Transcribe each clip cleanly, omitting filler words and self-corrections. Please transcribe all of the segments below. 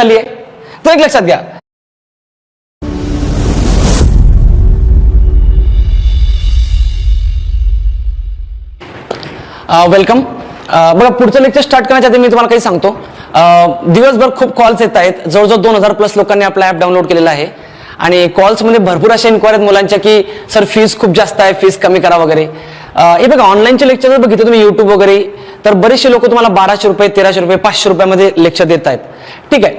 झाली आहे. तर एक लक्षात घ्या, वेलकम. बघा, पुढचं लेक्चर स्टार्ट करण्याच्या आधी मी तुम्हाला काही सांगतो. दिवसभर खूप कॉल्स येत आहेत. जवळजवळ 2000+ लोकांनी आपला ॲप डाउनलोड केलेला आहे आणि कॉल्समध्ये भरपूर अशा इन्क्वायरी आहेत मुलांच्या की सर फीस खूप जास्त आहे, फीस कमी करा वगैरे. हे बघा, ऑनलाईनचे लेक्चर जर बघितलं तुम्ही यूट्यूब वगैरे, तर बरेचसे लोक तुम्हाला 1200 रुपये, 1300 रुपये, 500 रुपयामध्ये लेक्चर देत आहेत. ठीक आहे,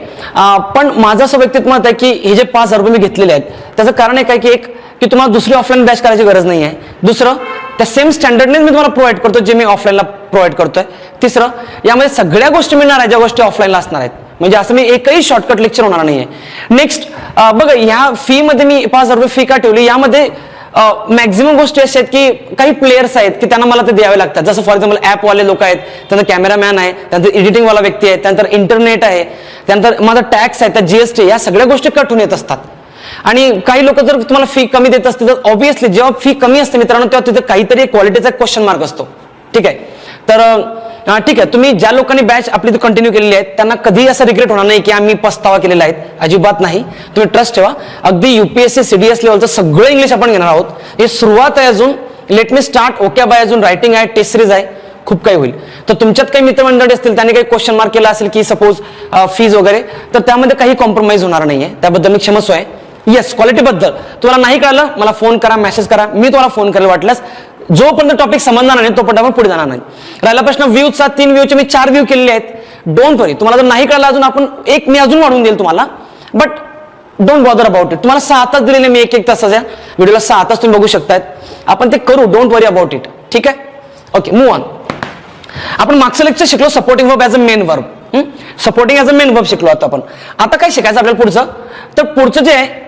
पण माझं असं व्यक्तिगत मत आहे की हे जे 5000 रुपये मी घेतलेले आहेत त्याचं कारण एक आहे की तुम्हाला दुसरी ऑफलाईन बॅच करायची गरज नाही आहे. दुसरं, त्या सेम स्टँडर्डने मी तुम्हाला प्रोव्हाइड करतो जे मी ऑफलाईनला प्रोव्हाइड करतोय. तिसरं, यामध्ये सगळ्या गोष्टी मिळणार आहेत ज्या गोष्टी ऑफलाईनला असणार आहेत. म्हणजे असं मी एकही शॉर्टकट लेक्चर होणार नाहीये. नेक्स्ट, बघा, ह्या फी मध्ये मी 5000 रुपये फी का ठेवली, यामध्ये मॅक्झिमम गोष्टी अशा आहेत की काही प्लेयर्स आहेत की त्यांना मला ते द्यावे लागतात. जसं फॉर एक्झाम्पल ॲपवाले लोक आहेत, त्यानंतर कॅमेरामॅन आहे, त्यानंतर एडिटिंगवाला व्यक्ती आहे, त्यानंतर इंटरनेट आहे, त्यानंतर माझा टॅक्स आहे, त्या GST, या सगळ्या गोष्टी कट होऊन येत असतात. आणि काही लोक जर तुम्हाला फी कमी देत असतील तर ऑब्व्हियसली जेव्हा फी कमी असते मित्रांनो तेव्हा तिथे काहीतरी क्वालिटीचा क्वेश्चन मार्क असतो. ठीक आहे, तर ठीक आहे, तुम्ही ज्या लोकांनी बॅच आपली कंटिन्यू केलेली आहे त्यांना कधीही असं रिग्रेट होणार नाही की आम्ही पस्तावा केलेला आहे. अजिबात नाही. तुम्ही ट्रस्ट ठेवा. अगदी UPSC CDS लेवलचं सगळं इंग्लिश आपण घेणार आहोत. हे सुरुवात आहे अजून. Let me start. Okay bye, अजून रायटिंग आहे, टेस्ट सिरीज आहे, खूप काही होईल. तर तुमच्यात काही मित्रमंडळी असतील त्यांनी काही क्वेश्चन मार्क केला असेल की सपोज फीज वगैरे, तर त्यामध्ये काही कॉम्प्रोमाइज होणार नाहीये. त्याबद्दल मी क्षमस्व आहे. येस, क्वालिटीबद्दल तुम्हाला नाही कळलं मला फोन करा, मेसेज करा, मी तुम्हाला फोन करेल वाटल्यास. जोपर्यंत टॉपिक समजणार नाही तोपर्यंत आपण पुढे जाणार नाही. राहिला प्रश्न व्ह्यूचा, 3 व्ह्यूचे मी 4 व्ह्यू केलेले आहेत. डोंट वरी, तुम्हाला जर नाही कळलं अजून आपण मी अजून वाढवून देईल तुम्हाला, but don't bother about it. तुम्हाला 6 तास दिलेले मी 1 तासाच्या व्हिडिओला 6 तास तुम्ही बघू शकतायत. आपण ते करू, डोंट वरी अबाउट इट. ठीक आहे, ओके, मूव्ह ऑन. आपण मागचं लेक्चर शिकलो supporting verb as a main verb. Supporting as a main verb शिकलो आता आपण. आता काय शिकायचं आपल्याला पुढचं, तर पुढचं जे आहे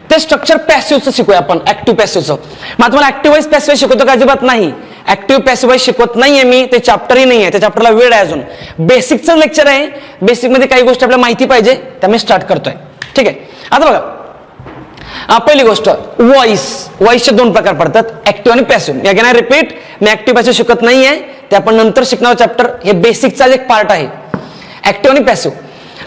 ते स्ट्रक्चर पॅसिव्हचं शिकूया आपण, ऍक्टिव्ह पॅसिव्हचं. मग तुम्हाला ऍक्टिव्ह वाईज पॅसिव्ह शिकवतो का? अजिबात नाही. ऍक्टिव्ह पॅसिव्ह वाईज शिकवत नाहीये मी, ते चॅप्टरही नाही आहे, त्या चॅप्टरला वेळ आहे अजून. बेसिकचं लेक्चर आहे. बेसिकमध्ये काही गोष्टी आपल्याला माहिती पाहिजे त्या मी स्टार्ट करतोय. ठीक आहे, आता बघा, पहिली गोष्ट व्हॉइसचे 2 प्रकार पडतात, ऍक्टिव्ह आणि passive. Again I repeat, me active passive शिकत नाहीये, ते आपण नंतर शिकणार चॅप्टर. हे बेसिकचा एक पार्ट आहे, ऍक्टिव्ह आणि पॅसिव्ह.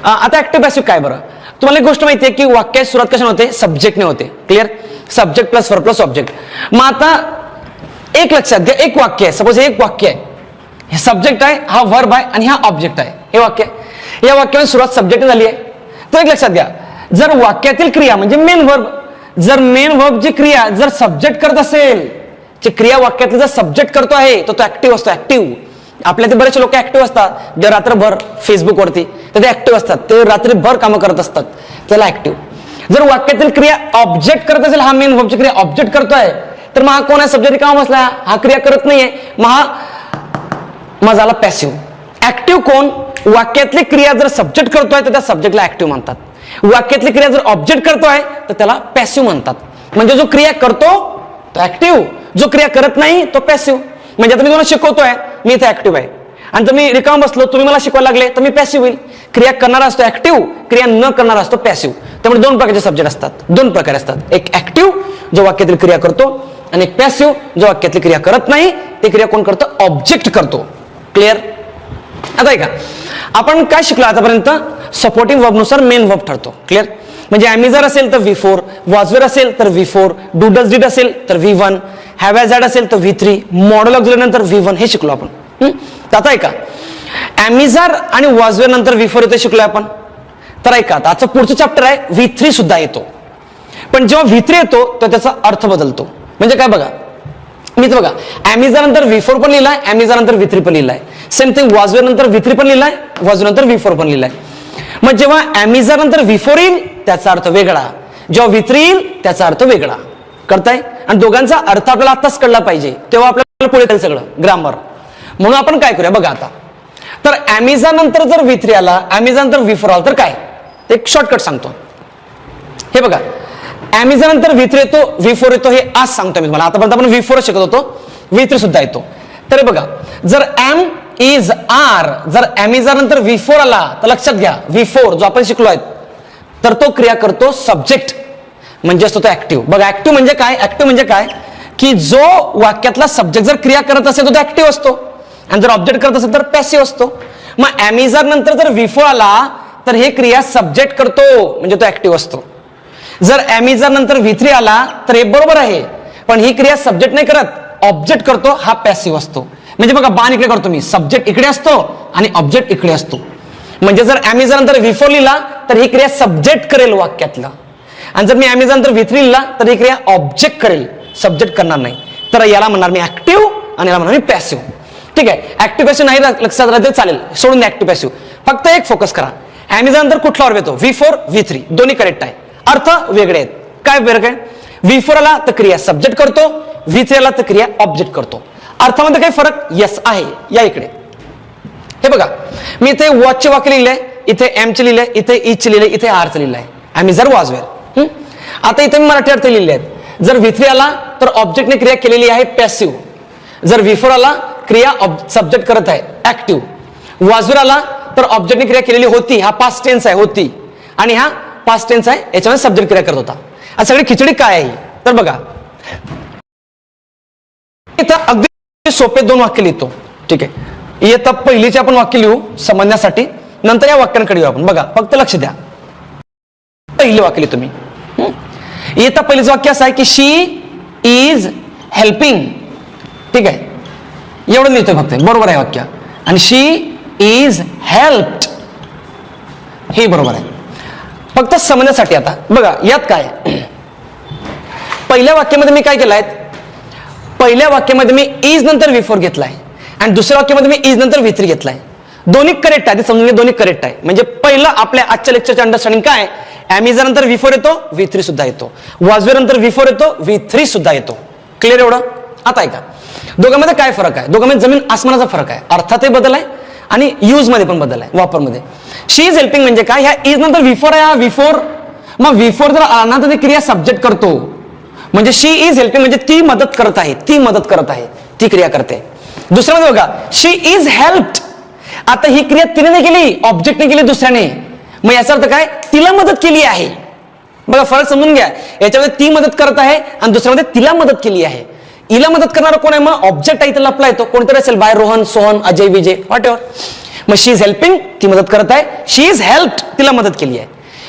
आता ऍक्टिव्ह पॅसिव्ह काय बरं, तुम्हाला एक गोष्ट माहिती आहे की वाक्याची सुरुवात कशाने होते? सब्जेक्टने होते. Clear? Subject plus verb plus object. मग आता एक लक्षात घ्या, एक वाक्य आहे, सपोज एक वाक्य आहे, हे सब्जेक्ट आहे, हा वर्ब आहे आणि हा ऑब्जेक्ट आहे. हे वाक्य आहे, या वाक्यामध्ये सुरुवात सब्जेक्ट झाली आहे. तर एक लक्षात घ्या, जर वाक्यातील क्रिया म्हणजे मेन वर्ब, जर मेन वर्बची क्रिया जर सब्जेक्ट करत असेल, जी क्रिया वाक्यातली जर सब्जेक्ट करतो आहे तो ऍक्टिव्ह असतो. ऍक्टिव्ह, आपल्या ते बरेचसे लोक ऍक्टिव्ह असतात जे रात्रभर फेसबुकवरती, तर ते ऍक्टिव्ह असतात, ते रात्रीभर कामं करत असतात, त्याला ऍक्टिव्ह. जर वाक्यातील क्रिया ऑब्जेक्ट करत असेल, हा मेन वर्बची क्रिया ऑब्जेक्ट करतोय, तर मग हा कोण आहे? सब्जेक्ट काम बसला, हा क्रिया करत नाहीये, मग झाला पॅसिव्ह. ऍक्टिव्ह कोण? वाक्यातली क्रिया जर सब्जेक्ट करतोय तर त्या सब्जेक्टला ऍक्टिव्ह म्हणतात. वाक्यातली क्रिया जर ऑब्जेक्ट करतोय तर त्याला पॅसिव्ह म्हणतात. म्हणजे जो क्रिया करतो तो ऍक्टिव्ह, जो क्रिया करत नाही तो पॅसिव्ह. म्हणजे आता मी तुम्हाला शिकवतोय, मी इथे ऍक्टिव्ह आहे, आणि जर मी रिकाम बसलो, तुम्ही मला शिकवायला लागले, तर मी पॅसिव्ह होईल. क्रिया करणारा असतो ऍक्टिव्ह, क्रिया न करणारा असतो पॅसिव्ह. त्यामुळे 2 प्रकारचे सब्जेक्ट असतात, 2 प्रकार असतात. एक ऍक्टिव्ह जो वाक्यातील क्रिया करतो, आणि एक पॅसिव्ह जो वाक्यातली क्रिया करत नाही. ते क्रिया कोण करतो? ऑब्जेक्ट करतो. क्लिअर? आता ऐका, आपण काय शिकलो आतापर्यंत? सपोर्टिंग वर्ब नुसार मेन वर्ब ठरतो. क्लिअर? म्हणजे ॲमिजर असेल तर V4, वॉजवेर असेल तर V4, डू डज डिड असेल तर V1, हॅव हॅज हॅड असेल तर V3, मॉडेल ऑक्झिलरी नंतर V1. हे शिकलो आपण. तर आता ऐका, ॲमिजर आणि वॉजवेर नंतर V4 येतो शिकलोय आपण. तर ऐका, आजचं पुढचं चॅप्टर आहे, V3 सुद्धा येतो. पण जेव्हा V3 येतो तर त्याचा अर्थ बदलतो. म्हणजे काय बघा, मी तर बघा, ॲमिजर नंतर V4 पण लिहिलाय, ॲमिजर नंतर V3 पण लिहिलाय. सेम थिंग वॉजवेर नंतर V3 पण लिहिलाय, वॉजवेर नंतर V4 पण लिहिलाय. मग जेव्हा ॲमिजर नंतर V4 येईल त्याचा अर्थ वेगळा, जेव्हा V3 येईल त्याचा अर्थ वेगळा. करताय? आणि दोघांचा अर्थ आपल्याला आताच कळला पाहिजे, तेव्हा आपल्याला पुढे कळेल सगळं ग्रामर. म्हणून आपण काय करूया बघा आता, तर ॲमिजर नंतर जर V3 आला, ॲमिजर नंतर V4 आला तर काय? एक शॉर्टकट सांगतो. हे बघा, ॲमिजर नंतर V3 येतो, V4 येतो, हे आज सांगतो मी तुम्हाला. आतापर्यंत आपण V4 शिकत होतो, V3 सुद्धा येतो. तर बघा, जर एम इज आर, जर ॲमिजर नंतर V4 आला तर लक्षात घ्या, V4 जो आपण शिकलो आहे तर तो क्रिया करतो सब्जेक्ट, म्हणजे असतो तो ऍक्टिव्ह. बघा, ऍक्टिव्ह म्हणजे काय? ऍक्टिव्ह म्हणजे काय की जो वाक्यातला सब्जेक्ट जर क्रिया करत असेल तर तो ऍक्टिव्ह असतो, आणि जर ऑब्जेक्ट करत असेल तर पॅसिव्ह असतो. मग ॲमिजर नंतर जर V4 आला तर हे क्रिया सब्जेक्ट करतो, म्हणजे तो ऍक्टिव्ह असतो. जर एमिजर नंतर V3 आला तर हे बरोबर आहे, पण ही क्रिया सब्जेक्ट नाही करत, ऑब्जेक्ट करतो, हा पॅसिव्ह असतो. म्हणजे बघा बाण इकडे करतो मी, सब्जेक्ट इकडे असतो आणि ऑब्जेक्ट इकडे असतो. म्हणजे जर एमिजर नंतर V4 लिहिला तर ही क्रिया सब्जेक्ट करेल वाक्यातलं, आणि जर मी एमिजर नंतर V3 लिहिला तर ही क्रिया ऑब्जेक्ट करेल, सब्जेक्ट करणार नाही. तर याला म्हणणार मी ऍक्टिव्ह आणि याला म्हणणार मी पॅसिव्ह. ठीक आहे, ऍक्टिव्ह पॅसिव्ह नाही लक्षात राहते चालेल, सोडून ऍक्टिव्ह पॅसिव्ह. फक्त एक फोकस करा, एमिजर नंतर कुठला वर्ब येतो, V4 V3 दोन्ही करेक्ट आहे, अर्थ वेगळे आहेत. काय फरक आहे, V4 आला तर क्रिया सब्जेक्ट करतो, V3 आला तर क्रिया ऑब्जेक्ट करतो. अर्थामध्ये काही फरक यस आहे. या इकडे हे बघा, मी इथे वॉचचे वाक्य लिहिले, इथे एम चे लिहिले, इथे इच लिहिले, इथे आर चे लिहिले आहे, एमिजर वॉज वेअर. आता इथे मी मराठी अर्थ लिहिले आहेत. जर V3 आला तर ऑब्जेक्टने क्रिया केलेली आहे पॅसिव्ह, जर V4 आला क्रिया सब्जेक्ट करत आहे ऍक्टिव्ह, वॉज वेअर आला तर ऑब्जेक्टने क्रिया केलेली होती, हा पास्ट टेन्स आहे होती, आणि हा पास्ट टेन्स आहे, याच्यामध्ये सब्जेक्ट क्रिया करत होता. आज सगळी खिचडी काय आहे तर बघा, इथं अगदी सोपे दोन वाक्य लिहितो. ठीक आहे, इयत्ता पहिलीचे आपण वाक्य लिहू समजण्यासाठी, नंतर या वाक्यांकडे येऊ आपण. बघा फक्त लक्ष द्या, पहिलं वाक्य लिहितो मी. इयत्ता पहिलीचं वाक्य असं आहे की शी इज हेल्पिंग. ठीक आहे, एवढं लिहितोय फक्त, बरोबर आहे वाक्य. आणि शी इज हेल्प्ड, हे बरोबर आहे. फक्त समजण्यासाठी आता बघा यात काय, पहिल्या वाक्यामध्ये मी काय केलंय, पहिल्या वाक्यामध्ये मी इज नंतर V4 घेतलाय आणि दुसऱ्या वाक्यामध्ये मी इज नंतर V3 घेतलाय. दोन्ही करेक्ट आहे, ते समजून घ्या, दोन्ही करेक्ट आहे. म्हणजे पहिलं आपल्या आजच्या लेक्चरचे अंडरस्टँडिंग काय, एमिजर नंतर V4 येतो, V3 सुद्धा येतो, वॉजवेअर नंतर V4 येतो, V3 सुद्धा येतो. क्लिअर एवढं. आता ऐका, दोघांमध्ये काय फरक आहे, दोघांमध्ये जमीन आसमानाचा फरक आहे. अर्थातही बदल आहे आणि यूज मध्ये पण बदल आहे, वापरमध्ये. शी इज हेल्पिंग म्हणजे काय, ह्या इज नंतर V4 आहे, हा V4, मग V4 जर आला तर ती क्रिया सब्जेक्ट करतो, म्हणजे शी इज हेल्पिंग म्हणजे ती मदत करत आहे, ती मदत करत आहे, ती क्रिया करते. दुसऱ्यामध्ये बघा, शी इज हेल्प्ड, आता ही क्रिया तिने नाही केली, ऑब्जेक्टने केली दुसऱ्याने, मग याचा अर्थ काय, तिला मदत केली आहे. बघा फरक समजून घ्या, याच्यामध्ये ती मदत करत आहे आणि दुसऱ्यामध्ये तिला मदत केली आहे. हिला मदत करणारा कोण आहे, मग ऑब्जेक्ट आहे, त्याला अप्लाय येतो, कोणतरी असेल, by Rohan, Sohan, Ajay, Vijay, whatever. मग शी इज हेल्पिंग, ती मदत करत आहे, शी इज हेल्प्ड, तिला मदत केली आहे.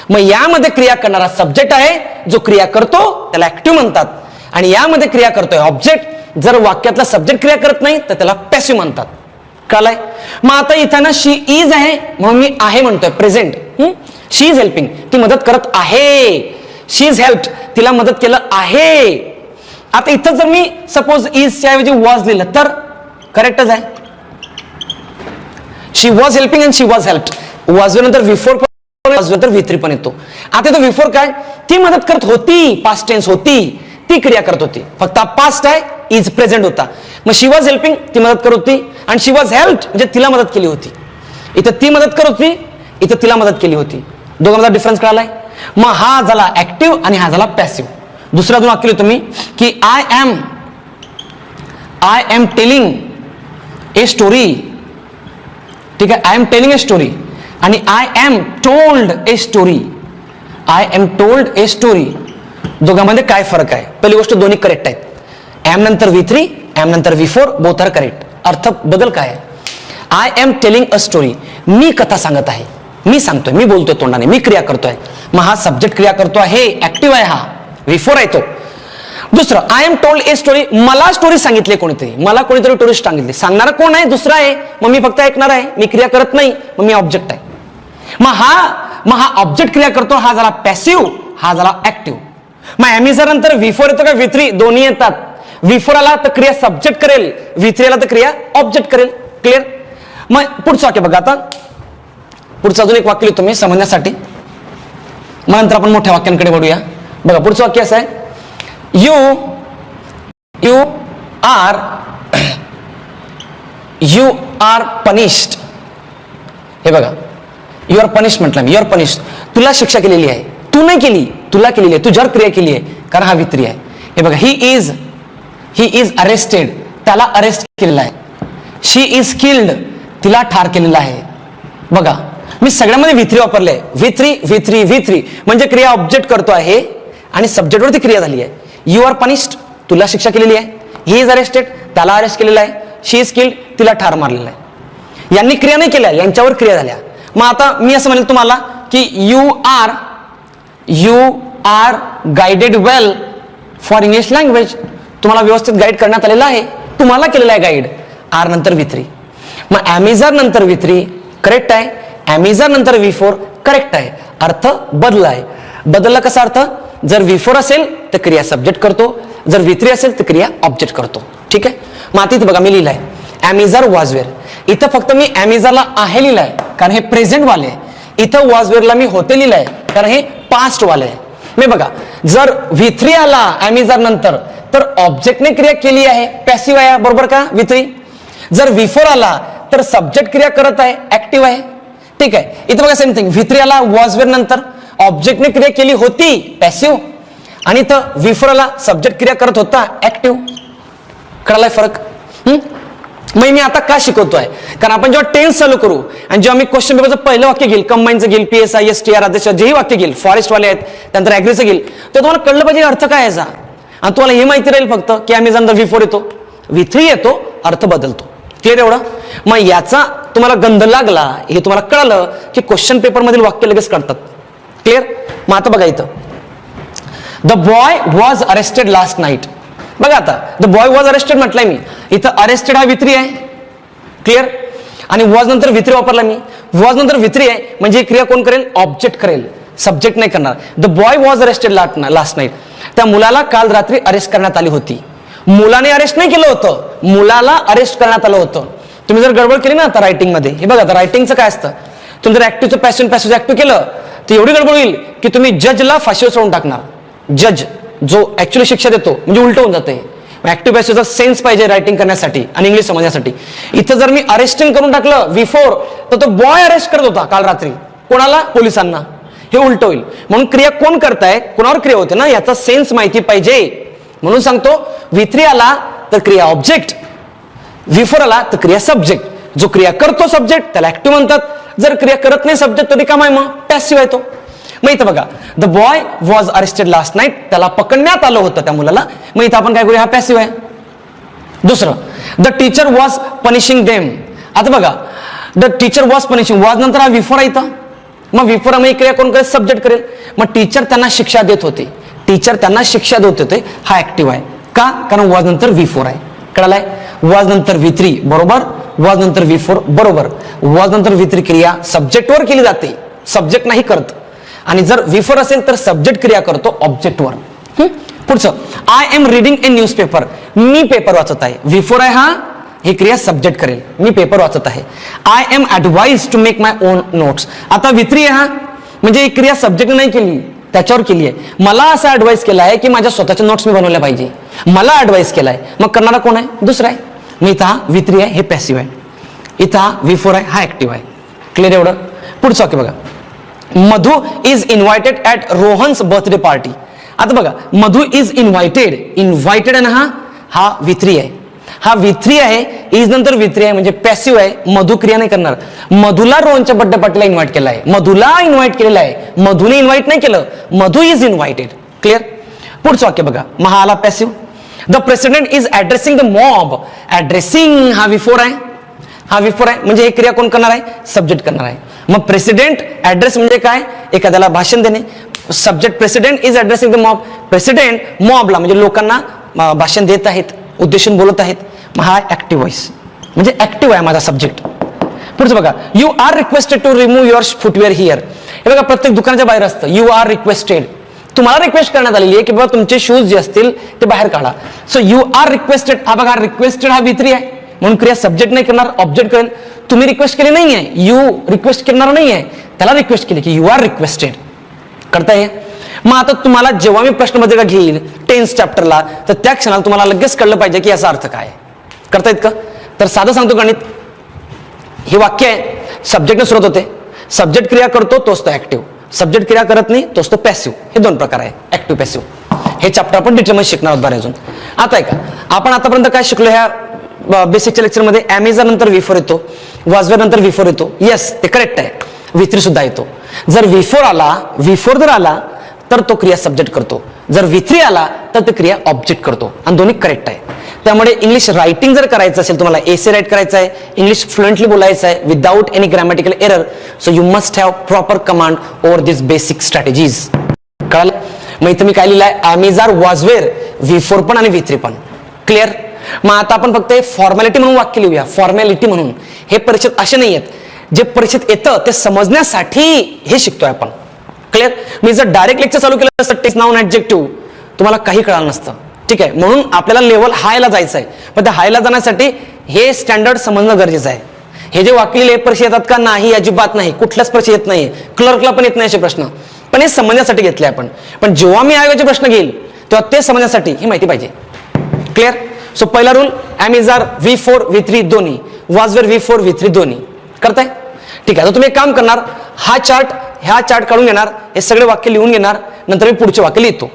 मग यामध्ये क्रिया करणारा सब्जेक्ट आहे, जो क्रिया करतो त्याला ऍक्टिव्ह म्हणतात, आणि यामध्ये क्रिया करतोय ऑब्जेक्ट, जर वाक्यातला सब्जेक्ट क्रिया करत नाही तर त्याला पॅसिव्ह म्हणतात. कळालंय. मग आता इथं ना शी इज आहे म्हणून मी आहे म्हणतोय, प्रेझेंट. शी इज हेल्पिंग, ती मदत करत आहे, शी इज हेल्प्ड, तिला मदत केलं आहे. आता इथं जर मी सपोज इजच्या ऐवजी वॉज लिहिलं तर करेक्टच आहे. She was helping and she was helped, was नंतर V4 नंतर V3 पण येतो. आता तो V4 काय, ती मदत करत होती, पास्ट टेन्स होती, ती क्रिया करत होती, फक्त पास्ट आहे, इज प्रेझेंट होता. मग शी वॉज हेल्पिंग, ती मदत करत होती, आणि शी वॉज हेल्प्ड म्हणजे तिला मदत केली होती. इथं ती मदत करत होती, इथं तिला मदत केली होती. दोघांचा डिफरन्स कळालाय. मग हा झाला ऍक्टिव्ह आणि हा झाला पॅसिव्ह. दुसरा दोन वाक्य लिहितो मी की I am telling a story. ठीक आहे, I am telling a story आणि I am told a story. I am told a story, दोघांमध्ये काय फरक आहे. पहिली गोष्ट, दोन्ही करेक्ट आहेत. एम नंतर V3, एम नंतर V4 बोथ आर करेक्ट. अर्थ बदल काय आहे, I am telling a story, मी कथा सांगत आहे, मी सांगतोय, मी बोलतोय तोंडाने, मी क्रिया करतोय, मग हा सब्जेक्ट क्रिया करतो आहे, ऍक्टिव्ह आहे, हा V4 आहे तो. दुसरं, I am told a story, मला स्टोरी सांगितली कोणीतरी, मला कोणीतरी टोरी सांगितली, सांगणारा कोण आहे, दुसरा आहे, मग मी फक्त ऐकणार आहे, मी क्रिया करत नाही, मग मी ऑब्जेक्ट आहे. मग हा ऑब्जेक्ट क्रिया करतो, हा झाला पॅसिव्ह, हा झाला ऍक्टिव्ह. मग एमिजर नंतर V4 येतो का V3, दोन्ही येतात. V4 आला तर क्रिया सब्जेक्ट करेल, V3 आला तर क्रिया ऑब्जेक्ट करेल. क्लिअर. मग पुढचं वाक्य बघा, आता पुढचं अजून एक वाक्य लिहितो मी समजण्यासाठी, मग नंतर आपण मोठ्या वाक्यांकडे वळूया. बघा पुढचं वाक्य असं आहे, यू आर पनिश्ड. हे बघा, यू आर पनिश्ड म्हटलं मी, यू आर पनिश्ड, तुला शिक्षा केलेली आहे, तू नाही केली, तुला केलेली आहे, तुझ्यावर क्रिया केली आहे, कारण हा V3 आहे. हे बघा, ही इज अरेस्टेड, त्याला अरेस्ट केलेला आहे. शी इज किल्ड, तिला ठार केलेला आहे. बघा मी सगळ्यामध्ये V3 वापरले, V3 म्हणजे क्रिया ऑब्जेक्ट करतो आहे आणि सब्जेक्टवरती क्रिया झाली आहे. यू आर पनिश्ड, तुला शिक्षा केलेली आहे. ही इज अरेस्टेड, त्याला अरेस्ट केलेला आहे. शी इज किल्ड, तिला ठार मारलेला आहे. यांनी क्रिया नाही केल्या, यांच्यावर क्रिया झाल्या. मग आता मी असं म्हणेल तुम्हाला की you are guided well for English language. तुम्हाला व्यवस्थित गाईड करण्यात आलेलं आहे, तुम्हाला केलेलं आहे गाईड. आर नंतर V3. मग अमेझॉन नंतर V3 करेक्ट आहे, अमेझॉन नंतर V4 करेक्ट आहे. अर्थ बदला आहे. बदलला कसा अर्थ? जर V4 असेल तर क्रिया सब्जेक्ट करतो, जर V3 असेल तर क्रिया ऑब्जेक्ट करतो. ठीक आहे. मग आता इथं बघा मी लिहिलंय अमेझॉन वॉज वेअर. इथं फक्त मी अमेझॉनला आहे लिहिलंय कारण हे प्रेझेंट वाले आहे. इथं वॉज वेअरला मी होते लिहिलंय कारण हे पास्ट वाले आहे. मी बघा जर V3 आला अमेझॉन नंतर तर ऑब्जेक्टने क्रिया केली आहे, पॅसिव्ह आहे, बरोबर का V3. जर V4 आला तर सब्जेक्ट क्रिया करत आहे, ऍक्टिव्ह आहे. ठीक आहे. इथं बघा सेम थिंग, V3 आला वॉज वेअर नंतर ऑब्जेक्टने क्रिया केली होती, पॅसिव्ह, आणि इथं V4 आला सब्जेक्ट क्रिया करत होता, ऍक्टिव्ह. कळालाय फरक? मग मी आता का शिकवतोय? कारण आपण जेव्हा टेन्स चालू करू आणि जेव्हा मी क्वेश्चन पेपरचं पहिलं वाक्य घेईल, कंबाईनचं घेईल, PSI STR आदेश जेही वाक्य घेईल, फॉरेस्ट वाले आहेत त्यानंतर ऍग्रीचं घेईल, तर तुम्हाला कळलं पाहिजे अर्थ काय याचा. आणि तुम्हाला हे माहिती राहील फक्त की अमेझॉन V4 येतो, V3 येतो, अर्थ बदलतो. क्लिअर एवढं? मग याचा तुम्हाला गंध लागला, हे तुम्हाला कळलं की क्वेश्चन पेपर मधील वाक्य लगेच कळतात. क्लिअर? मग आता बघा इथं the boy was arrested last night. बघा आता द बॉय वॉज अरेस्टेड म्हटलंय मी, इथं अरेस्टेड हा V3 आहे. क्लिअर? आणि वॉज नंतर V3 वापरला मी. वॉज नंतर V3 आहे म्हणजे क्रिया कोण करेल? ऑब्जेक्ट करेल, सब्जेक्ट नाही करणार. The boy was arrested last night. त्या मुलाला काल रात्री अरेस्ट करण्यात आली होती. मुलाने अरेस्ट नाही केलं होतं, मुलाला अरेस्ट करण्यात आलं होतं. तुम्ही जर गडबड केली ना आता रायटिंग मध्ये, हे बघा आता रायटिंगचं काय असतं, तुम्ही जर ऍक्टिव्हचं पॅसिव्ह ऍक्टिव्ह केलं तर एवढी गडबड होईल की तुम्ही जजला फाशीवर सोडून टाकणार. जज जो ऍक्च्युअली शिक्षा देतो म्हणजे उलट होऊन जाते. ऍक्टिव्ह पॅसिव्हचा सेन्स पाहिजे रायटिंग करण्यासाठी आणि इंग्लिश समजण्यासाठी. इथं जर मी अरेस्टिंग करून टाकलं V4 तर तो बॉय अरेस्ट करत होता काल रात्री कोणाला? पोलिसांना. हे उलट होईल. म्हणून क्रिया कोण करताय, कोणावर क्रिया होते ना, याचा सेन्स माहिती पाहिजे. म्हणून सांगतो V3 आला तर क्रिया ऑब्जेक्ट, V4 आला तर क्रिया सब्जेक्ट. जो क्रिया करतो सब्जेक्ट त्याला ऍक्टिव्ह म्हणतात, जर क्रिया करत नाही सब्जेक्ट तरी काम आहे, मग पॅसिव्ह आहे तो. मग इथं बघा the boy was arrested last night, त्याला पकडण्यात आलं होतं त्या मुलाला. मग इथं आपण काय करूया? हा पॅसिव्ह आहे. दुसरं the teacher was punishing them. आता बघा the teacher was punishing, was नंतर हा V4 आहे इथं. मग V4 मग क्रिया कोण करेल? सब्जेक्ट करेल. मग टीचर त्यांना शिक्षा देत होते, टीचर त्यांना शिक्षा देत होते, हा ऍक्टिव्ह आहे. का? कारण वॉज नंतर V4 आहे. कळालाय? वॉज नंतर V3 बरोबर, वॉज नंतर V4 बरोबर. वॉज नंतर V3 क्रिया सब्जेक्टवर केली जाते, सब्जेक्ट नाही करत. आणि जर V4 असेल तर सब्जेक्ट क्रिया करतो ऑब्जेक्टवर. पुढचं I am reading a newspaper. मी पेपर वाचत आहे. V4 आहे हा, ही क्रिया सब्जेक्ट करेल. मी पेपर वाचत आहे. I am advise to make my own notes. आता V3 आहे हा, म्हणजे ही क्रिया सब्जेक्ट नाही केली, त्याच्यावर केली आहे. मला असं ऍडवाइस केलं आहे की माझ्या स्वतःच्या नोट्स मी बनवल्या पाहिजे, मला ऍडवाइस केलाय. मग करणारा कोण आहे? दुसरा आहे. मग इथं हा V3 आहे, हे पॅसिव्ह आहे. इथं हा V4 आहे, हा ऍक्टिव्ह आहे. क्लिअर एवढं? पुढचं वाक्य बघा Madhu is invited at Rohan's birthday party. आता बघा मधु इज इन्व्हायटेड, इन्व्हायटेड आहे ना, हा V3 आहे. हा V3 आहे, इज नंतर V3 आहे म्हणजे पॅसिव्ह आहे. मधु क्रिया नाही करणार. मधुला रोहनच्या बर्थडे पार्टीला इन्व्हाइट केलं आहे, मधुला इन्व्हाइट केलेलं आहे, मधुने इन्व्हाइट नाही केलं. मधु इज इन्व्हायटेड. क्लिअर? पुढचं वाक्य बघा महा आला passive. The president is addressing the mob. Addressing हा V4 आहे, हा V4 आहे म्हणजे हे क्रिया कोण करणार आहे? सब्जेक्ट करणार आहे. मग प्रेसिडेंट ऍड्रेस म्हणजे काय? एखाद्याला भाषण देणे. Subject president is addressing the mob. President मॉबला म्हणजे लोकांना भाषण देत आहेत, उद्देशून बोलत आहेत. मग हा ऍक्टिव्ह व्हॉइस म्हणजे ऍक्टिव्ह आहे माझा सब्जेक्ट. पुढचं बघा you are requested to remove your footwear here. हे बघा प्रत्येक दुकानाच्या बाहेर असतं यू आर रिक्वेस्टेड. तुम्हाला रिक्वेस्ट करण्यात आलेली आहे की बाबा तुमचे शूज जे असतील ते बाहेर काढा. So you are requested. हा बघा रिक्वेस्टेड हा V3 आहे म्हणून क्रिया सब्जेक्ट नाही करणार, ऑब्जेक्ट करेल. तुम्ही रिक्वेस्ट केली नाहीये, यू रिक्वेस्ट करणार नाहीये, त्याला रिक्वेस्ट केली की यू आर रिक्वेस्टेड. करताय? मग आता तुम्हाला जेव्हा मी प्रश्नपत्रिका घेईल टेन्स चॅप्टरला तर त्या क्षणाला तुम्हाला लगेच कळलं पाहिजे की याचा अर्थ काय. करतायत का? तर साधं सांगतो गणित. हे वाक्य आहे, सब्जेक्टने सुरुवात होते, सब्जेक्ट क्रिया करतो तोच तो ऍक्टिव्ह, सब्जेक्ट क्रिया करत नाही तोच तो पॅसिव्ह. हे दोन प्रकार आहे ऍक्टिव्ह पॅसिव्ह. हे चॅप्टर आपण डिटेलमध्ये शिकणार आहोत बरे अजून. आता आहे का आपण आतापर्यंत काय शिकलो ह्या बेसिकच्या लेक्चरमध्ये? अमेझॉन नंतर V4 येतो, वॉजवेअर नंतर V4 येतो. येस ते करेक्ट आहे. V3 सुद्धा येतो. जर V4 आला, V4 जर आला तर तो क्रिया सब्जेक्ट करतो. जर V3 आला तर ते क्रिया ऑब्जेक्ट करतो आणि दोन्ही करेक्ट आहे. त्यामुळे इंग्लिश रायटिंग जर करायचं असेल, तुम्हाला एसे राईट करायचं आहे, इंग्लिश फ्लुएंटली बोलायचं आहे without any grammatical error, so you must have proper command over this basic strategies. कळालं? मग इथं मी काय लिहिलंय, आमेजार वॉज वेअर, V4 पण आणि V3 पण. क्लिअर? मग आता आपण फक्त फॉर्मॅलिटी म्हणून वाक्य लिहूया, फॉर्मॅलिटी म्हणून. हे परीक्षेत असे नाही आहेत, जे परीक्षेत येतं ते समजण्यासाठी हे शिकतोय आपण. क्लिअर? मी जर डायरेक्ट लेक्चर चालू केलं असतं टेक्स्ट नाउन ऍडजेक्टिव्ह, तुम्हाला काही कळालं नसतं. ठीक आहे, म्हणून आपल्याला लेवल हायला जायचं आहे. पण त्या हायला जाण्यासाठी हे स्टँडर्ड समजणं गरजेचं आहे. हे जे वाक्य लिहिले परीक्षा येतात का? नाही, अजिबात नाही. कुठल्याच परीक्षा येत नाही, क्लर्कला पण येत नाही असे प्रश्न. पण हे समजण्यासाठी घेतले आपण. पण जेव्हा मी आयोगाचे प्रश्न घेईल तेव्हा ते समजण्यासाठी ही माहिती पाहिजे. क्लिअर? सो पहिला रूल, ॲमेझार V4 V3 दोन्ही, वॉजवेअर V4 V3 दोन्ही. करताय? ठीक आहे. आता तुम्ही एक काम करणार, ह्या चार्ट काढून घेणार, हे सगळे वाक्य लिहून घेणार, नंतर मी पुढचे वाक्य लिहितो.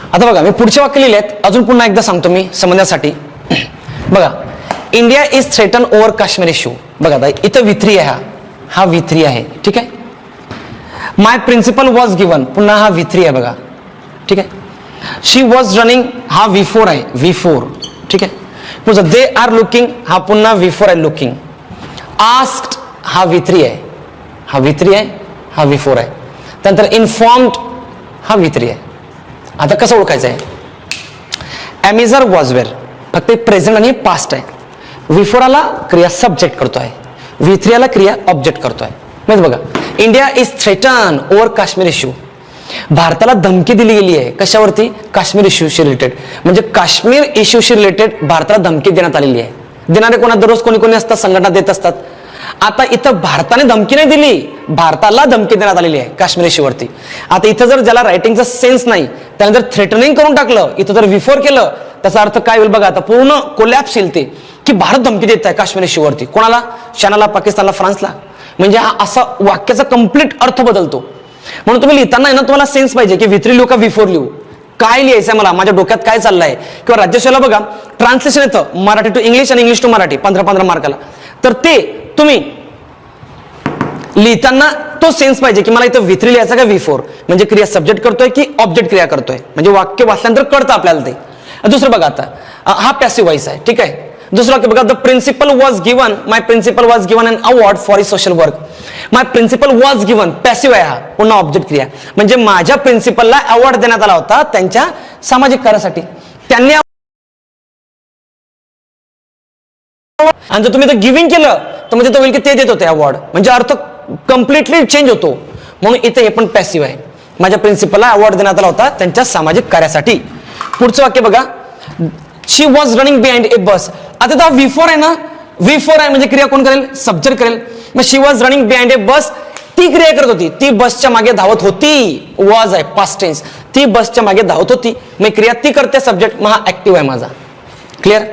आता बघा, मी पुढचे वाक्य लिहिले आहेत, अजून पुन्हा एकदा सांगतो मी समजण्यासाठी. बघा, India is threaten over Kashmir issue. बघा आता इथं V3 आहे, हा V3 आहे. ठीक आहे. माय प्रिन्सिपल वॉज गिवन, पुन्हा हा V3 आहे बघा. ठीक आहे. शी वॉज रनिंग, हा V4 आहे, V4. ठीक आहे. पुढचा दे आर लुकिंग, हा पुन्हा V4 आहे, लुकिंग. आस्क्ड, हा V3 आहे, हा V3 आहे, हा V4 आहे. त्यानंतर इन्फॉर्म्ड, हा V3 आहे. आता कसं ओळखायचं आहे? ॲमेझार वॉज वेअर फक्त प्रेझेंट आणि पास्ट आहे. V4 आला क्रिया सब्जेक्ट करतोय, V3 आला क्रिया ऑब्जेक्ट करतोय. म्हणजे बघा, India is threaten over Kashmir issue. भारताला धमकी दिली गेली आहे कशावरती? काश्मीर इश्यूशी रिलेटेड. म्हणजे काश्मीर इश्यूशी रिलेटेड भारताला धमकी देण्यात आलेली आहे. देणारे कोणा? दररोज कोणी कोणी असतात, संघटना देत असतात. आता इथं भारताने धमकी नाही दिली, भारताला धमकी देण्यात आलेली आहे काश्मीर इश्यूवरती. आता इथं जर ज्याला रायटिंगचा सेन्स नाही त्याने जर थ्रेटनिंग करून टाकलं, इथं जर V4 केलं, त्याचा अर्थ काय होईल बघा. आता पूर्ण कोलॅप्स येईल ते, की भारत धमकी देत आहे काश्मीर इश्यूवरती. कोणाला? चायनाला, पाकिस्तानला, फ्रान्सला. म्हणजे हा असा वाक्याचा कम्प्लीट अर्थ बदलतो. म्हणून तुम्ही लिहिताना ना तुम्हाला सेन्स पाहिजे की V3 लिहू का V4 लिहू, काय लिहायचंय मला, माझ्या डोक्यात काय चाललंय. किंवा राज्यसेवेला बघा ट्रान्सलेशन येतं मराठी टू इंग्लिश आणि इंग्लिश टू मराठी 15-15 मार्काला. तर ते तुम्ही लिहिताना तो सेन्स पाहिजे की मला इथं V3 लिहायचा का V4, म्हणजे क्रिया सब्जेक्ट करतोय की ऑब्जेक्ट क्रिया करतोय, म्हणजे वाक्य वाचल्यानंतर कळतं आपल्याला ते. दुसरं बघा, आता हा पॅसिव्ह वॉइस आहे. ठीक आहे. दुसरं वाक्य बघा, the principal was given, my principal was given an award for his social work. My principal was given passive आहे, हा पुन्हा ऑब्जेक्ट क्रिया. म्हणजे माझ्या प्रिन्सिपलला अवॉर्ड देण्यात आला होता त्यांच्या सामाजिक कार्यासाठी. त्यांनी, आणि जर तुम्ही गिव्हिंग केलं तर म्हणजे तो होईल की ते देत होते अवॉर्ड, म्हणजे अर्थ कम्प्लिटली चेंज होतो. म्हणून इथे हे पण पॅसिव्ह आहे. माझ्या प्रिन्सिपलला अवॉर्ड देण्यात आला होता त्यांच्या सामाजिक कार्यासाठी. पुढचं वाक्य बघा, शी वॉज रनिंग बिहाइंड ए बस. आता V4 आहे ना, V4 आहे म्हणजे क्रिया कोण करेल? सब्जेक्ट करेल. मग शी वॉज रनिंग बिहाइंड ए बस, ती क्रिया करत होती, ती बसच्या मागे धावत होती. वॉज आहे पास्ट टेन्स, ती बसच्या मागे धावत होती. मग क्रिया ती करते, सब्जेक्ट. मग हा ऍक्टिव्ह आहे माझा. क्लिअर?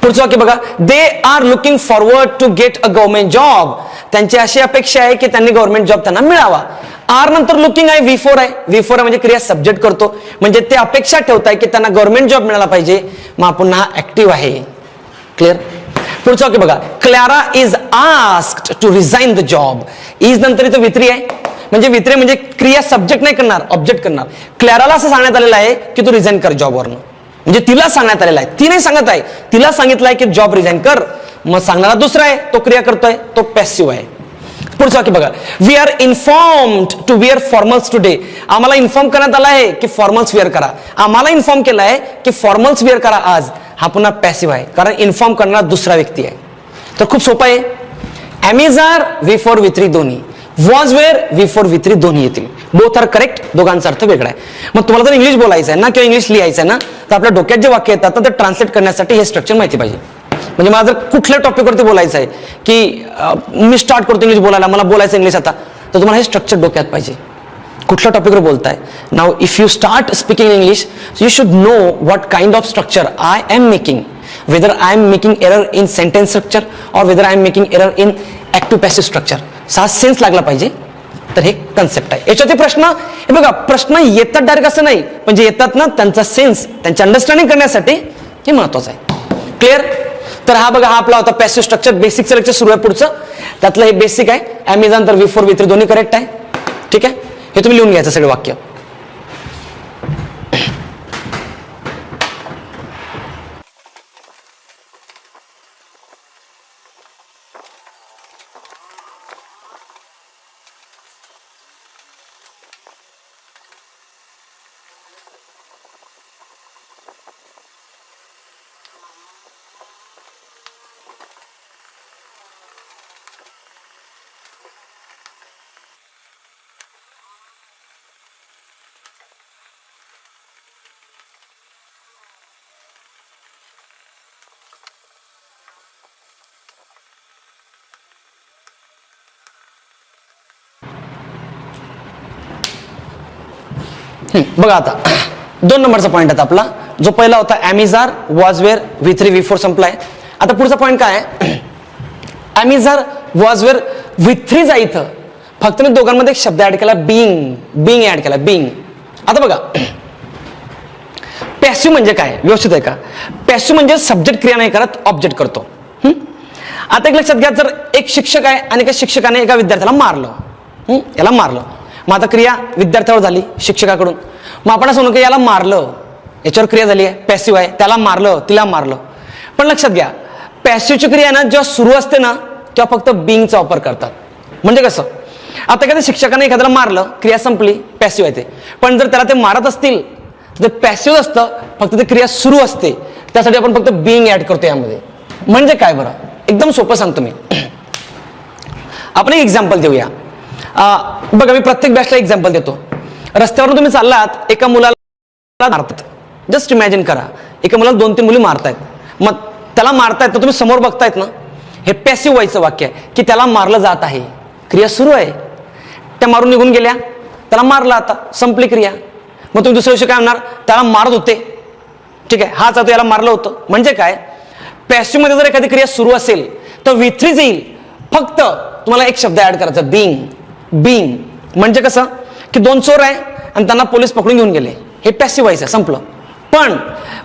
पुढचं वाक्य बघा, they are looking forward to get a government job. त्यांची अशी अपेक्षा आहे की त्यांनी गव्हर्नमेंट जॉब त्यांना मिळावा. आर नंतर लुकिंग आहे, V4 आहे. V4 आहे म्हणजे क्रिया सब्जेक्ट करतो, म्हणजे ते अपेक्षा ठेवताय की त्यांना गव्हर्नमेंट जॉब मिळाला पाहिजे. मग पुन्हा ऍक्टिव्ह आहे. क्लिअर? पुढचं वाक्य बघा, Clara is asked to resign the job. Is नंतर इथं V3 आहे, म्हणजे V3 म्हणजे क्रिया सब्जेक्ट नाही करणार, ऑब्जेक्ट करणार. क्लॅराला असं सांगण्यात आलेलं आहे की तू रिझाइन कर जॉबवरनं, म्हणजे तिला सांगण्यात आलेलं आहे, ती नाही सांगत आहे, तिला सांगितलं आहे की जॉब रिझाइन कर. मग सांगणारा दुसरा आहे, तो क्रिया करतोय, तो पॅसिव्ह आहे. पुढचं वाक्य बघा, we are informed to wear formals today. आम्हाला इन्फॉर्म करण्यात आला आहे की फॉर्मल्स वेअर करा. आम्हाला इन्फॉर्म केलं आहे की फॉर्मल्स वेअर करा आज. हा पुन्हा पॅसिव्ह आहे, कारण इन्फॉर्म करणारा दुसरा व्यक्ती आहे. तर खूप सोपं आहे. ॲमेझार V4 V3 दोन्ही, वॉज वेअर V4 V3 दोन्ही येतील. बोथ आर करेक्ट, दोघांचा अर्थ वेगळा आहे. मग तुम्हाला जर इंग्लिश बोलायचं आहे ना किंवा इंग्लिश लिहायचं आहे ना, तर आपल्या डोक्यात जे वाक्य येतात ना ते ट्रान्सलेट करण्यासाठी हे स्ट्रक्चर माहिती पाहिजे. म्हणजे मला जर कुठल्या टॉपिकवरती बोलायचं आहे की मी स्टार्ट करतो इंग्लिश बोलायला, मला बोलायचं इंग्लिश आता, तर तुम्हाला हे स्ट्रक्चर डोक्यात पाहिजे. कुठल्या टॉपिकवर बोलताय. Now if you start speaking English, you should know what kind of structure I am making. whether I am making error in sentence structure or whether I am making error in active passive structure. हा sense लागला पाहिजे. तर हे concept आहे. याच्यावरती प्रश्न हे बघा, प्रश्न येतात डायरेक्ट असं नाही, पण जे येतात ना त्यांचा सेन्स, त्यांची अंडरस्टँडिंग करण्यासाठी हे महत्वाचं आहे. क्लिअर? तर हा बघा, हा आपला होता पॅसिव्ह स्ट्रक्चर. बेसिक लेक्चर सुरू आहे पुढचं, त्यातलं हे बेसिक आहे. अमेझॉन तर V4 V3 दोन्ही करेक्ट आहे. ठीक आहे, हे तुम्ही लिहून घ्यायचं सगळे वाक्य. बघा आता 2 नंबरचा पॉईंट आहे आपला. जो पहिला होता ॲमिझार वॉज वेअर V3 V4 संपलाय. आता पुढचा पॉईंट काय आहे? ॲमिझार वॉज वेअर V3 जा इथं फक्त मी दोघांमध्ये एक शब्द ऍड केला, बीइंग. बीइंग ऍड केला, बीइंग. आता बघा, पॅसिव्ह म्हणजे काय? व्यवस्थित आहे का? पॅसिव्ह म्हणजे सब्जेक्ट क्रिया नाही करत, ऑब्जेक्ट करतो. आता एक लक्षात घ्या, जर एक शिक्षक आहे आणि एका शिक्षकाने एका विद्यार्थ्याला मारलं, याला मारलं, मग आता क्रिया विद्यार्थ्यावर झाली शिक्षकाकडून. मग आपण असं म्हणू की याला मारलं, याच्यावर क्रिया झाली आहे, पॅसिव्ह आहे. त्याला मारलं, तिला मारलं. पण लक्षात घ्या, पॅसिव्हची क्रिया ना जेव्हा सुरू असते ना तेव्हा फक्त बीइंगचा वापर करतात. म्हणजे कसं? आता एखाद्या शिक्षकाने एखाद्याला मारलं, क्रिया संपली, पॅसिव्ह आहे ते. पण जर त्याला ते मारत असतील तर पॅसिव्ह असतं, फक्त ते क्रिया सुरू असते. त्यासाठी आपण फक्त बीइंग ऍड करतो यामध्ये. म्हणजे काय बरं? एकदम सोपं सांगतो मी. आपण एक एक्झाम्पल देऊया. बघा, मी प्रत्येक बॅचला एक्झाम्पल देतो. रस्त्यावरून तुम्ही चाललात, एका मुलाला मारतात. जस्ट इमॅजिन करा, एका मुलाला 2-3 मुली मारतायत. मग त्याला मारतायत तर तुम्ही समोर बघतायत ना, हे पॅसिव्ह व्हायचं वाक्य आहे की त्याला मारलं जात आहे, क्रिया सुरू आहे. त्या मारून निघून गेल्या, त्याला मारलं, आता संपली क्रिया. मग तुम्ही दुसऱ्या दिवशी काय म्हणणार? त्याला मारत होते. ठीक आहे, हाच आता याला मारलं होतं. म्हणजे काय? पॅसिव्ह मध्ये जर एखादी क्रिया सुरू असेल तर V3 येईल. फक्त तुम्हाला एक शब्द ऍड करायचा, बीइंग. बीइंग म्हणजे कसं की 2 चोर आहे आणि त्यांना पोलीस पकडून घेऊन गेले, हे पॅसिव्ह व्हायचं, संपलं. पण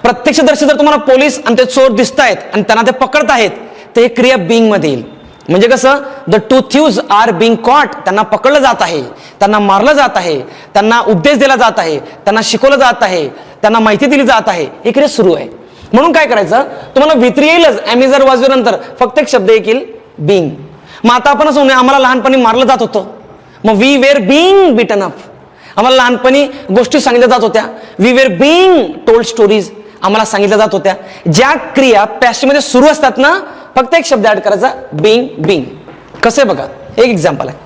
प्रत्यक्षदर्शी जर तुम्हाला पोलीस आणि ते चोर दिसत आहेत आणि त्यांना ते पकडत आहेत, तर हे क्रिया बीइंग मध्ये येईल. म्हणजे कसं? The 2 thieves are being caught. त्यांना पकडलं जात आहे, त्यांना मारलं जात आहे, त्यांना उपदेश दिला जात आहे, त्यांना शिकवलं जात आहे, त्यांना माहिती दिली जात आहे. ही क्रिया सुरू आहे. म्हणून काय करायचं? तुम्हाला V3 येईलच ॲमिझार वॉज नंतर, फक्त एक शब्द येईल, बीइंग. मग आता आपण असं म्हणूया, आम्हाला लहानपणी मारलं जात होतं, मग we were being beaten up. आम्हाला लहानपणी गोष्टी सांगितल्या जात होत्या. We were being told stories. आम्हाला सांगितल्या जात होत्या. ज्या क्रिया पॅसिव्ह मध्ये सुरू असतात ना, फक्त एक शब्द ऍड करायचा, बीइंग. बीइंग कसं आहे बघा, एक एक्झाम्पल आहे.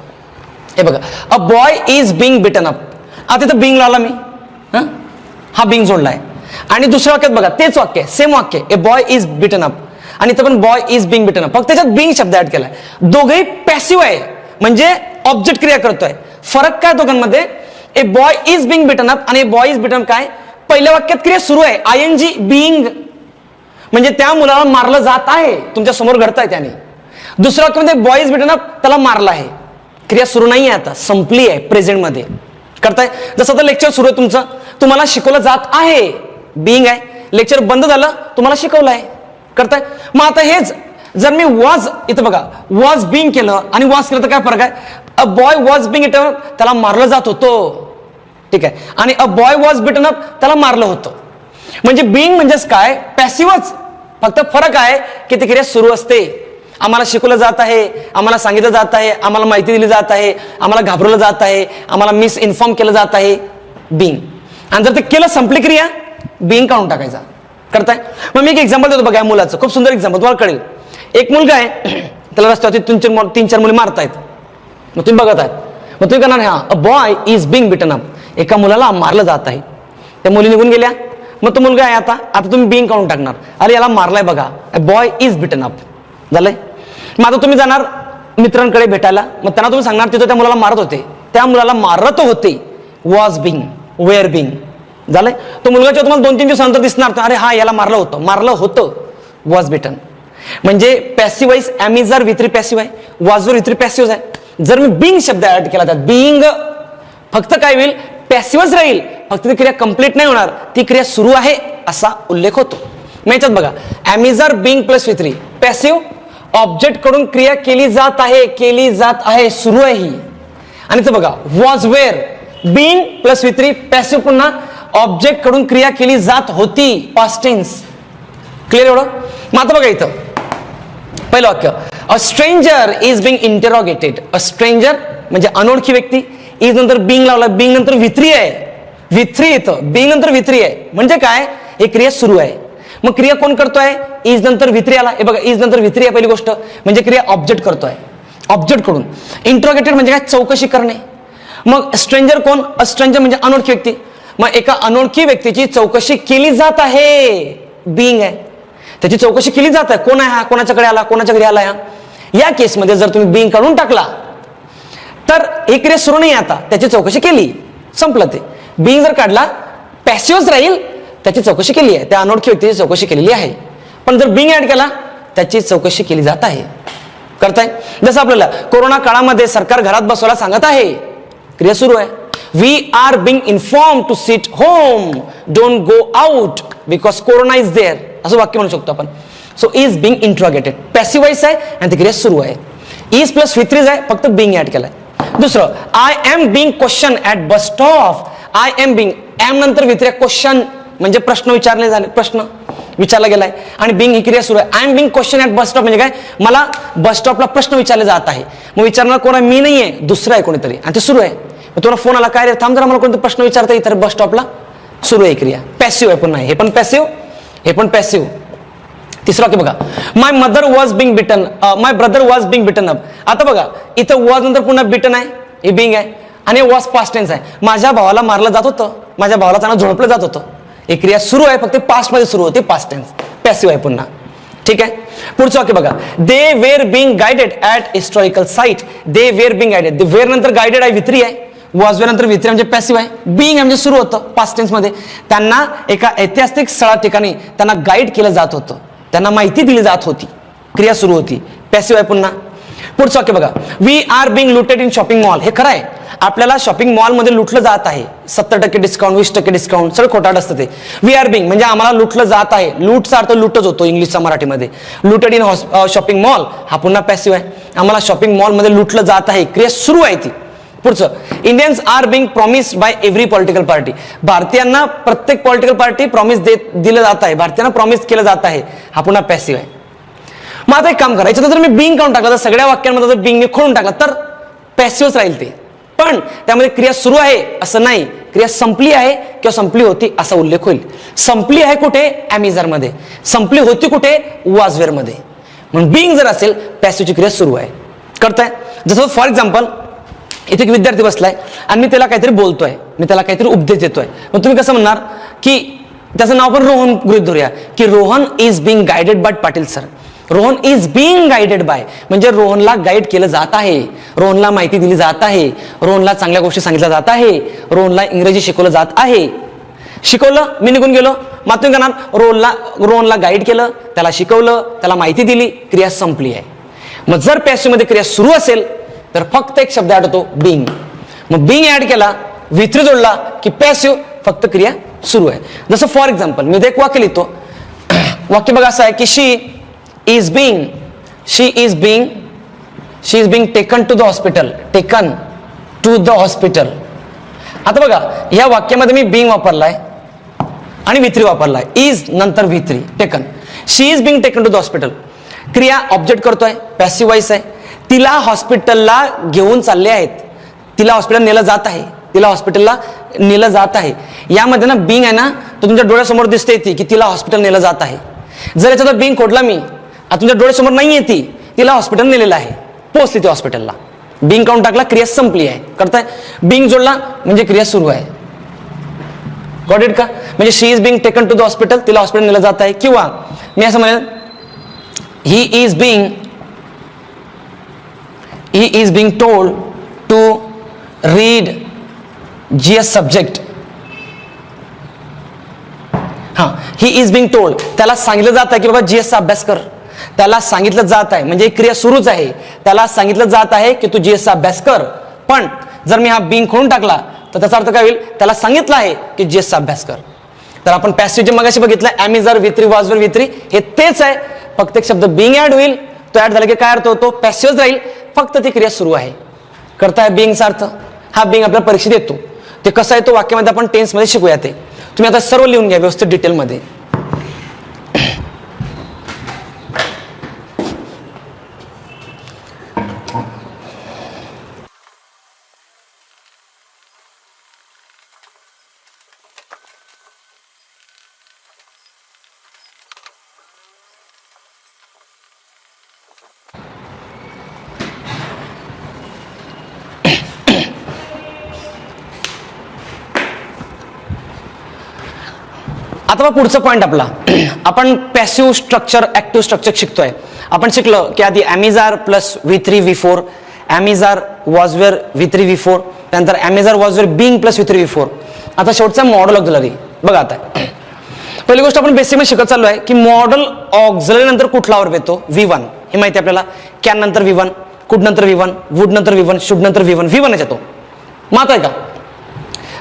हे बघा, a boy is being beaten up. आता इथं बीइंग लावला मी, हा बीइंग जोडलाय. आणि दुसऱ्या वाक्यात बघा, तेच वाक्य, सेम वाक्य, a boy is beaten up. आणि इथं पण boy is being beaten up, फक्त त्याच्यात बीइंग शब्द ऍड केलाय. दोघेही पॅसिव्ह आहे, म्हणजे ऑब्जेक्ट क्रिया करतोय. फरक काय दोघांमध्ये? A boy is being beaten up आणि a boy is beaten up काय? पहिल्या वाक्यात क्रिया सुरू आहे, ING बीइंग, म्हणजे त्या मुलाला मारलं जात आहे, तुमच्या समोर घडतंय त्याने. दुसऱ्या वाक्यामध्ये बॉय इज बिटन अप, त्याला मारलं आहे, क्रिया सुरू नाही आहे, आता संपली आहे, प्रेझेंट मध्ये करताय. जसं आता लेक्चर सुरू आहे तुमचं, तुम्हाला शिकवलं जात आहे, बीइंग आहे. लेक्चर बंद झालं, तुम्हाला शिकवलं आहे, करताय. मग आता हेच जर मी वॉज, इथं बघा, वॉज बीइंग केलं आणि वॉज केलं तर काय फरक आहे? A boy was being it, त्याला मारलं जात होतं. ठीक आहे. आणि a boy was beaten up, त्याला मारलं होतं. म्हणजे बीइंग म्हणजेच काय? पॅसिव्हच. फक्त फरक आहे की ती क्रिया सुरू असते. आम्हाला शिकवलं जात आहे, आम्हाला सांगितलं जात आहे, आम्हाला माहिती दिली जात आहे, आम्हाला घाबरवलं जात आहे, आम्हाला मिस इन्फॉर्म केलं जात आहे, बीइंग. आणि जर ते केलं, संपली क्रिया, बीइंग काढून टाकायचा. करताय. मग मी एक एक्झाम्पल देतो बघा, या मुलाचं खूप सुंदर एक्झाम्पल, तुम्हाला कळेल. एक मुलगा आहे, त्याला रस्त्यावरती 3-4 मुली मारतायत. मग तुम्ही बघत आहात, मग तुम्ही करणार, हा a boy is being beaten up, एका मुलाला मारलं जात आहे. त्या मुली निघून गेल्या, मग तो मुलगा आहे, आता तुम्ही बीइंग काढून टाकणार. अरे याला मारलाय बघा, a boy is beaten up झालंय. मग आता तुम्ही जाणार मित्रांकडे भेटायला, मग त्यांना तुम्ही सांगणार तिथं त्या मुलाला मारत होते, त्या मुलाला मारत होते, वॉज बीइंग, वेअर बीइंग झालंय. तो मुलगा तुम्हाला 2-3 दिवसानंतर दिसणार, अरे हा याला मारलं होतं, वॉज बिटन. म्हणजे passive wise am is are V3 passive आहे, वॉज वर V3 पॅसिव्ह आहे. जर मी बिंग शब्द ऍड केला तर बिंग फक्त काय होईल, पॅसिव्हच राहील, फक्त ती क्रिया कंप्लीट नाही होणार, ती क्रिया सुरू आहे असा उल्लेख होतो. मग याच्यात बघा am is are being plus V3 passive, object कडून क्रिया केली जात आहे, सुरू आहे ही. आणि बघा was were being plus V3 passive, पुन्हा ऑब्जेक्ट कडून क्रिया केली जात होती, पास्ट टेन्स. क्लिअर एवढं. मग आता बघा इथं पहिलं वाक्य, a stranger is being interrogated. A stranger म्हणजे अनोळखी व्यक्ती, इज नंतर बिंग लावला, बिंग नंतर V3 आहे, V3 येतं, बिंग नंतर V3 आहे, म्हणजे काय, ही क्रिया सुरू आहे. मग क्रिया कोण करतोय, इज नंतर V3 आला, हे बघा इज नंतर V3 आहे पहिली गोष्ट, म्हणजे क्रिया ऑब्जेक्ट करतोय, ऑब्जेक्ट कडून. इंट्रोगेटेड म्हणजे काय, चौकशी करणे. मग स्ट्रेंजर कोण, अ स्ट्रेंजर म्हणजे अनोळखी व्यक्ती, मग एका अनोळखी व्यक्तीची चौकशी केली जात आहे, बिंग आहे, त्याची चौकशी केली जात आहे. कोण आहे हा, कोणाच्याकडे आला, कोणाच्या घरी आला. या केसमध्ये जर तुम्ही बिंग काढून टाकला तर ही क्रिया सुरू नाही, आता त्याची चौकशी केली, संपलं ते. बिंग जर काढला पॅसिव्हच राहील, त्याची चौकशी केली आहे, त्या अनोळखी व्यक्तीची चौकशी केलेली आहे. पण जर बिंग ऍड केला त्याची चौकशी केली जात आहे. करताय. जसं आपल्याला कोरोना काळामध्ये सरकार घरात बसवायला सांगत आहे, क्रिया सुरू आहे. We are being inform to sit home, don't go out because corona is there, असं वाक्य म्हणू शकतो आपण. So is being interrogated passive voice आहे आणि ती क्रिया सुरू आहे. इज प्लस V3 आहे, फक्त बिंग ऍड केलाय. दुसरं, I am being question at bus stop. I am being, am नंतर V3 क्वेश्चन म्हणजे प्रश्न विचारले झाले, प्रश्न विचारला गेलाय, आणि बिंग ही क्रिया सुरू आहे. I am being question at bus stop म्हणजे काय, मला बस स्टॉपला प्रश्न विचारले जात आहे. मग विचारणार कोण आहे, मी नाहीये, दुसरं आहे कोणीतरी, आणि ते सुरू आहे. मग तुला फोन आला, काय रे थांब जरा, मला कोणते प्रश्न विचारता इतर बस स्टॉपला, सुरू आहे क्रिया. पॅसिव्ह आहे पण नाही, हे पण पॅसिव्ह, हे पण पॅसिव्ह. तिसरा की बघा, my mother was being beaten, my brother was being beaten up. आता बघा इथं वॉज नंतर पुन्हा बिटन आहे, हे बिंग आहे, आणि वॉज पास्ट टेन्स आहे. माझ्या भावाला मारलं जात होतं, माझ्या भावाला त्यांना झोडपलं जात होतं, ही क्रिया सुरू आहे, फक्त पास्ट मध्ये सुरू होते, पास्ट टेन्स, पॅसिव्ह आहे पुन्हा. ठीक आहे. पुढचं वाक्य बघा, they were being guided at historical site. They were being guided, were नंतर गायडेड आहे V3 आहे, वॉज वेर नंतर V3 म्हणजे पॅसिव्ह आहे, बिंग म्हणजे सुरू होतं पास्ट टेन्स मध्ये. त्यांना एका ऐतिहासिक स्थळा ठिकाणी त्यांना गाईड केलं जात होतं, त्यांना माहिती दिली जात होती, क्रिया सुरू होती, पॅसिव्ह आहे पुन्हा. पुढचं वाक्य बघा, we are being looted in shopping mall. हे खरं आहे, आपल्याला शॉपिंग मॉलमध्ये लुटलं जात आहे, 70% डिस्काउंट, 20% डिस्काउंट, सगळं खोटाट असतं ते. वी आर बिंग म्हणजे आम्हाला लुटलं जात आहे, लूटचा अर्थ लुटच होतो इंग्लिशचा मराठीमध्ये. लुटेड इन शॉपिंग मॉल हा पुन्हा पॅसिव्ह आहे, आम्हाला शॉपिंग मॉलमध्ये लुटलं जात आहे, क्रिया सुरू आहे ती. पुढचं, Indians are being promised by every political party. भारतीयांना प्रत्येक पॉलिटिकल पार्टी प्रॉमिस दिलं जात आहे, भारतीयांना प्रॉमिस केलं जात आहे, हा पुन्हा पॅसिव्ह आहे. मग आता एक काम करा, याच्यात जर मी बिंग काढून टाकला, तर सगळ्या वाक्यांमध्ये जर बिंग मी खोडून टाकला तर पॅसिव्हच राहील ते. पण त्यामध्ये क्रिया सुरू आहे असं नाही, क्रिया संपली आहे किंवा संपली होती असा उल्लेख होईल. संपली आहे कुठे, ॲमिझर मध्ये, संपली होती कुठे, वॉज वेअर मध्ये. म्हणून बिंग जर असेल, पॅसिव्हची क्रिया सुरू आहे. करताय. जसं फॉर एक्झाम्पल इथे एक विद्यार्थी बसलाय आणि मी त्याला काहीतरी बोलतोय, मी त्याला काहीतरी उपदेश देतोय, मग तुम्ही कसं म्हणणार की त्याचं नाव पण रोहन गृहीत धरूया, की Rohan is being guided by Patil sir. Rohan is being guided by म्हणजे रोहनला गाईड केलं जात आहे, रोहनला माहिती दिली जात आहे, रोहनला चांगल्या गोष्टी सांगितल्या जात आहे, रोहनला इंग्रजी शिकवलं जात आहे. शिकवलं, मी निघून गेलो, मग तुम्ही करणार रोहनला गाईड केलं, त्याला शिकवलं, त्याला माहिती दिली, क्रिया संपली आहे. मग जर पॅसिव्ह मध्ये क्रिया सुरू असेल तर फक्त एक शब्द ऍड होतो, बिंग. मग बिंग ऍड केला, V3 जोडला की पॅसिव्ह, फक्त क्रिया सुरू आहे. जसं फॉर एक्झाम्पल मी एक वाक्य लिहितो, वाक्य बघा असं आहे की she is being taken to the hospital. Taken to the hospital. आता बघा या वाक्यामध्ये मी बिंग वापरलाय आणि V3 वापरलाय, इज नंतर V3 taken. She is being taken to the hospital, क्रिया ऑब्जेक्ट करतोय, पॅसिव्ह वॉइस आहे. तिला हॉस्पिटलला घेऊन चालले आहेत, तिला हॉस्पिटल नेलं जात आहे, तिला हॉस्पिटलला नेलं जात आहे. यामध्ये ना बिंग आहे ना, तो तुमच्या डोळ्यासमोर दिसते ती की तिला हॉस्पिटल नेलं जात आहे. जर याच्यात बिंग खोडला मी, आता तुमच्या डोळ्यासमोर नाहीये ती, तिला हॉस्पिटल नेलेलं आहे, पोहोचली ती हॉस्पिटलला, बिंग काउंट टाकला, क्रिया संपली आहे. करताय. बिंग जोडला म्हणजे क्रिया सुरू आहे. गॉट इट का? म्हणजे she is being taken to the hospital, तिला हॉस्पिटल नेलं जात आहे. किंवा मी असं म्हणेन he is being told to read GS subject. हा, ही इज बिंग टोल्ड, त्याला सांगितलं जात आहे की बाबा जीएसचा अभ्यास कर. त्याला सांगितलं जात आहे म्हणजे क्रिया सुरूच आहे. त्याला सांगितलं जात आहे की तू जीएसचा अभ्यास कर. पण जर मी हा बिंग खोडून टाकला तर त्याचा अर्थ काय होईल? त्याला सांगितलं आहे की जीएसचा अभ्यास कर. तर आपण पॅसिव्ह जे मगाशी बघितलं, M is are V3 was वर V3, हे तेच आहे. फक्त एक शब्द बिंग ऍड होईल. तो ऍड झाला की काय अर्थ होतो? पॅसिव्हच राहील, फक्त ती क्रिया सुरू आहे. करताय बिंगचा अर्थ. हा बिंग आपल्याला परीक्षेत येतो. ते कसं आहे तो वाक्यामध्ये आपण टेन्स मध्ये शिकूया. ते तुम्ही आता सर्व लिहून घ्या व्यवस्थित डिटेलमध्ये. आता पुढचा पॉइंट आपला, आपण पॅसिव्ह स्ट्रक्चर ऍक्टिव्ह स्ट्रक्चर शिकतोय. आपण शिकलो की आधी एमिजार plus V3 V4, एमिजार वॉजवेअर V3 V4, त्यानंतर एमिजार वॉजवेअर बिंग प्लस V3 V4. आता शेवटचा मॉडल ऑक्झिलरी बघा. आता पहिली गोष्ट आपण बेसिक मध्ये शिकत चाललो आहे की मॉडल ऑक्झिलरी नंतर कुठला वर्ब येतो? V1. हे माहिती आपल्याला. कॅन नंतर V1, कुड नंतर V1, वुड नंतर V1, शुड नंतर V1, V1 येतो. माहित आहे का?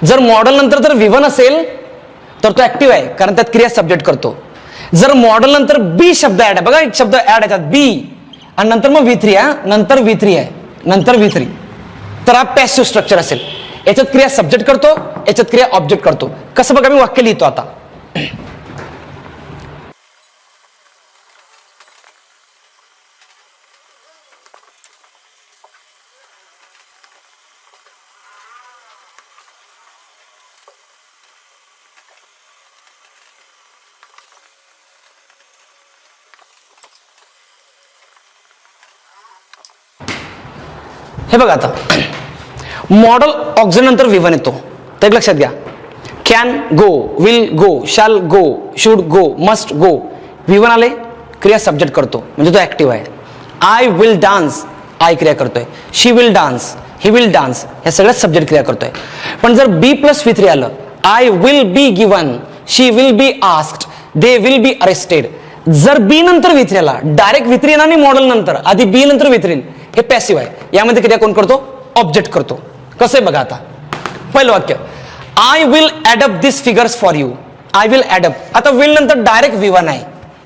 जर मॉडल नंतर जर V1 असेल तर तो ऍक्टिव्ह आहे, कारण त्यात क्रिया सब्जेक्ट करतो. जर मॉडल नंतर बी शब्द ऍड आहे, बघा एक शब्द ऍड आहे बी, आणि नंतर मग V3, नंतर V3 आहे, नंतर V3, तर हा पॅसिव्ह स्ट्रक्चर असेल. याच्यात क्रिया सब्जेक्ट करतो, याच्यात क्रिया ऑब्जेक्ट करतो. कसं बघा, मी वाक्य लिहितो आता. हे बघा आता, मॉडल ऑक्झिलरी नंतर V1 येतो. तर एक लक्षात घ्या, can go, will go, shall go, should go, must go. V1 आले, क्रिया सब्जेक्ट करतो म्हणजे तो ऍक्टिव्ह आहे. आय विल डान्स, आय क्रिया करतोय. She will dance, he will dance, या सगळ्यात सब्जेक्ट क्रिया करतोय. पण जर B प्लस V3 आलं, I will be given, she will be asked, they will be arrested. जर B नंतर V3 आला, डायरेक्ट V3 येणार नाही मॉडल नंतर, आधी B नंतर V3, हे पॅसिव्ह आहे. यामध्ये क्रिया कोण करतो? ऑब्जेक्ट करतो. कसं आहे बघा आता. पहिलं वाक्य, I will add up this figures for you. I will add up. आता विल नंतर डायरेक्ट V1 आहे.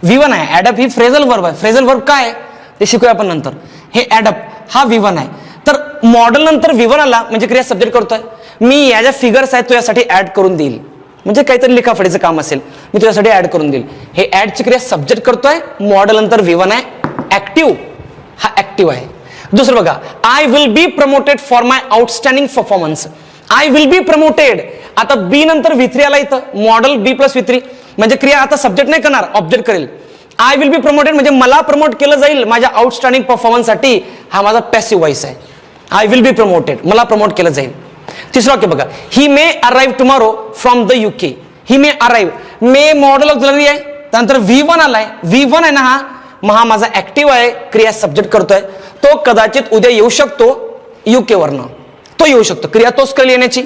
V1 आहे. ऍडअप ही फ्रेझल वर्ब आहे. फ्रेझल वर्ब काय आहे ते शिकूया आपण नंतर. हे ऍडअप हा V1 आहे. तर मॉडल नंतर V1 आला म्हणजे क्रिया सब्जेक्ट करतोय. मी या ज्या फिगर्स आहेत तुझ्यासाठी ऍड करून देईल, म्हणजे काहीतरी लिखाफडीचं काम असेल, मी तुझ्यासाठी ऍड करून देईल. हे ऍडची क्रिया सब्जेक्ट करतोय. मॉडल नंतर V1 आहे. ऍक्टिव्ह, हा ऍक्टिव्ह आहे. दुसरं बघा, I will be promoted for my outstanding performance. I will be promoted. आता बी नंतर V3 आला इथं, मॉडल B प्लस V3, म्हणजे क्रिया आता सब्जेक्ट नाही करणार, ऑब्जेक्ट करेल. आय विल बी प्रमोटेड म्हणजे मला प्रमोट केलं जाईल माझ्या आउटस्टँडिंग परफॉर्मन्स साठी. हा माझा पॅसिव्ह व्हॉइस आहे. आय विल बी प्रमोटेड, मला प्रमोट केलं जाईल. तिसरं वाक्य बघा, he may arrive tomorrow from the UK. He may arrive, may modal auxiliary आहे, त्यानंतर V1 आलाय. V1 आहे ना हा, मग हा माझा ऍक्टिव्ह आहे, क्रिया सब्जेक्ट करतोय. तो कदाचित उद्या येऊ शकतो UK वरनं, तो येऊ शकतो, क्रिया तोच करेल येण्याची.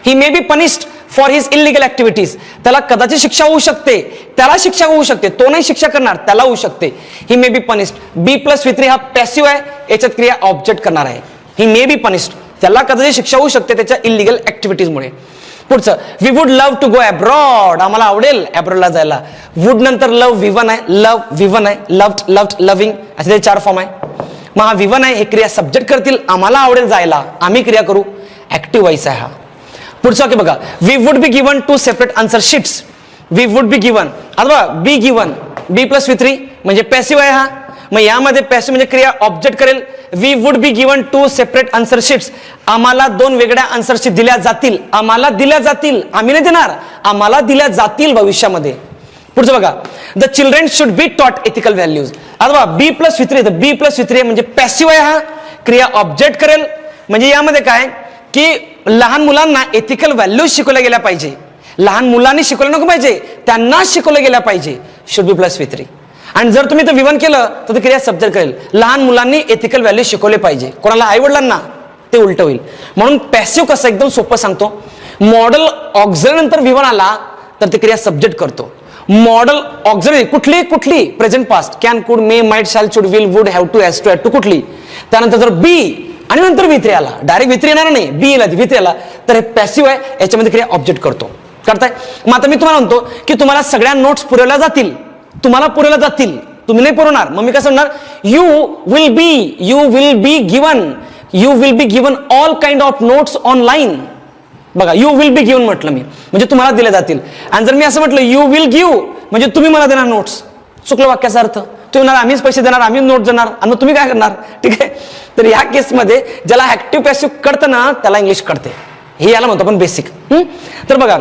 He may be punished for his illegal activities. त्याला कदाचित शिक्षा होऊ शकते, त्याला शिक्षा होऊ शकते, तो नाही शिक्षा करणार, त्याला होऊ शकते. He may be punished. B plus V3 हा पॅसिव्ह आहे, याच्यात क्रिया ऑब्जेक्ट करणार आहे. ही मे बी पनिश्ड, त्याला कदाचित शिक्षा होऊ शकते त्याच्या इलिगल ऍक्टिव्हिटीजमुळे. पुढचं, we would love to go abroad. आम्हाला आवडेल अब्रॉडला जायला. वुड नंतर लव्ह V1 आहे, लव्ह V1 आहे, लव्ड, लव्ड, लव्हिंग असे 4 फॉर्म आहे. मग हा V1 आहे, हे क्रिया सब्जेक्ट करतील. आम्हाला आवडेल जायला, आम्ही क्रिया करू. ऍक्टिव्ह व्हॉइस आहे हा. पुढचा वाक्य बघा, we would be given 2 separate answer sheets. We would be given, आता बघा be given, B plus V3 म्हणजे पॅसिव्ह आहे हा. मग यामध्ये पॅसिव्ह म्हणजे क्रिया ऑब्जेक्ट करेल. We would be given 2 separate answer sheets. आम्हाला 2 वेगळ्या आन्सर शीट दिल्या जातील. आम्हाला दिल्या जातील, आम्ही नाही देणार, आम्हाला दिल्या जातील भविष्यामध्ये. पुढचं बघा, the children should be taught ethical values. आता बघा B plus V3, B plus V3 म्हणजे पॅसिव्ह आहे हा, क्रिया ऑब्जेक्ट करेल. म्हणजे यामध्ये काय की लहान मुलांना एथिकल व्हॅल्यूज शिकवल्या गेल्या पाहिजे. लहान मुलांनी शिकवलं नको पाहिजे, त्यांना शिकवलं गेल्या पाहिजे. Should be plus V3. आणि जर तुम्ही V1 केलं तर क्रिया सब्जेक्ट करेल. लहान मुलांनी एथिकल व्हॅल्यू शिकवले पाहिजे. कोणाला? आई वडिलांना. ते उलट होईल. म्हणून पॅसिव्ह कसं एकदम सोपं सांगतो. मॉडल ऑक्झिलरी नंतर V1 आला तर ती क्रिया सब्जेक्ट करतो. मॉडल ऑक्झिलरी कुठली present past, can, could, may, might, shall, should, will, would, have to, has to, had to, कुठली. त्यानंतर जर बी आणि नंतर V3 आला, डायरेक्ट V3 येणार नाही, बी येईल V3 आला, तर हे पॅसिव्ह आहे, याच्यामध्ये क्रिया ऑब्जेक्ट करतो. करताय. मग आता मी तुम्हाला म्हणतो की तुम्हाला सगळ्या नोट्स पुरवल्या जातील, तुम्ही नाही पुरवणार, मग मी कसं म्हणणार, you will be given all kind of notes online. बघा, यू विल बी गिवन म्हटलं मी, म्हणजे तुम्हाला दिले जातील. आणि जर मी असं म्हटलं यू विल गिव्ह, म्हणजे तुम्ही मला देणार नोट्स, चुकलं वाक्याचा अर्थ. तुम्ही म्हणणार आम्हीच पैसे देणार, आम्ही नोट देणार, आणि तुम्ही काय करणार. ठीक आहे. तर या केसमध्ये ज्याला ऍक्टिव्ह पॅसिव्ह कळतं ना, त्याला इंग्लिश कळते. हे याला म्हणतो आपण बेसिक. तर बघा,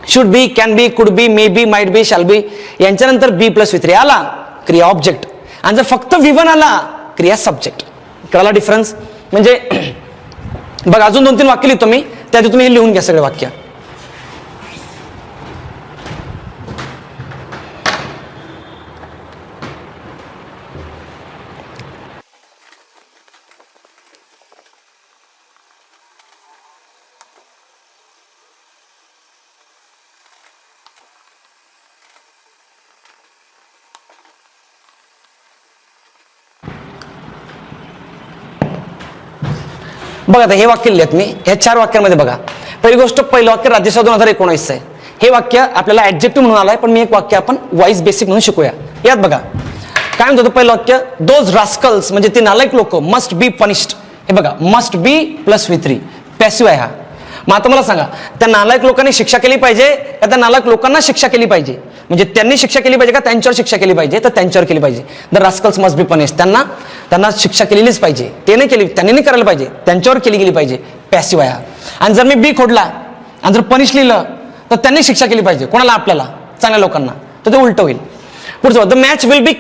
should be, can be, could be, may be, might be, shall be, यांच्यानंतर B+V3 आला, क्रिया ऑब्जेक्ट. आणि जर फक्त V1 आला, क्रिया सब्जेक्ट. कळला डिफरन्स. म्हणजे बघा, अजून 2-3 वाक्य लिहितो मी, त्यात तुम्ही लिहून घ्या सगळे वाक्य. बघा, आता हे वाक्य लिहिलेत मी, ह्या 4 वाक्यांमध्ये बघा. पहिली गोष्ट, पहिलं वाक्य राज्यसेवा 2019 आहे. हे वाक्य आपल्याला ऍडजेक्टिव्ह म्हणून आलंय, पण मी एक वाक्य आपण वाईज बेसिक म्हणून शिकूया. यात बघा काय म्हणतो, पहिलं वाक्य, दोज रास्कल्स, म्हणजे ते नालायक लोक, मस्ट बी पनिश्ड. हे बघा, मस्ट बी +V3 पॅसिव्ह आहे हा. मग आता मला सांगा, त्या नालायक लोकांनी शिक्षा केली पाहिजे का त्या नालायक लोकांना शिक्षा केली पाहिजे? म्हणजे त्यांनी शिक्षा केली पाहिजे का त्यांच्यावर शिक्षा केली पाहिजे? तर त्यांच्यावर केली पाहिजे. The Rascals must be punished, त्यांना शिक्षा केलेलीच पाहिजे. ते नाही केली, त्यांनी नाही करायला पाहिजे, त्यांच्यावर केली गेली पाहिजे. पॅसिव्ह आहे. आणि जर मी बी खोडला आणि जर पनिश लिहिलं, तर त्यांनी शिक्षा केली पाहिजे. कोणाला? आपल्याला, चांगल्या लोकांना. तर ते उलट होईल. पुढचं, the match will be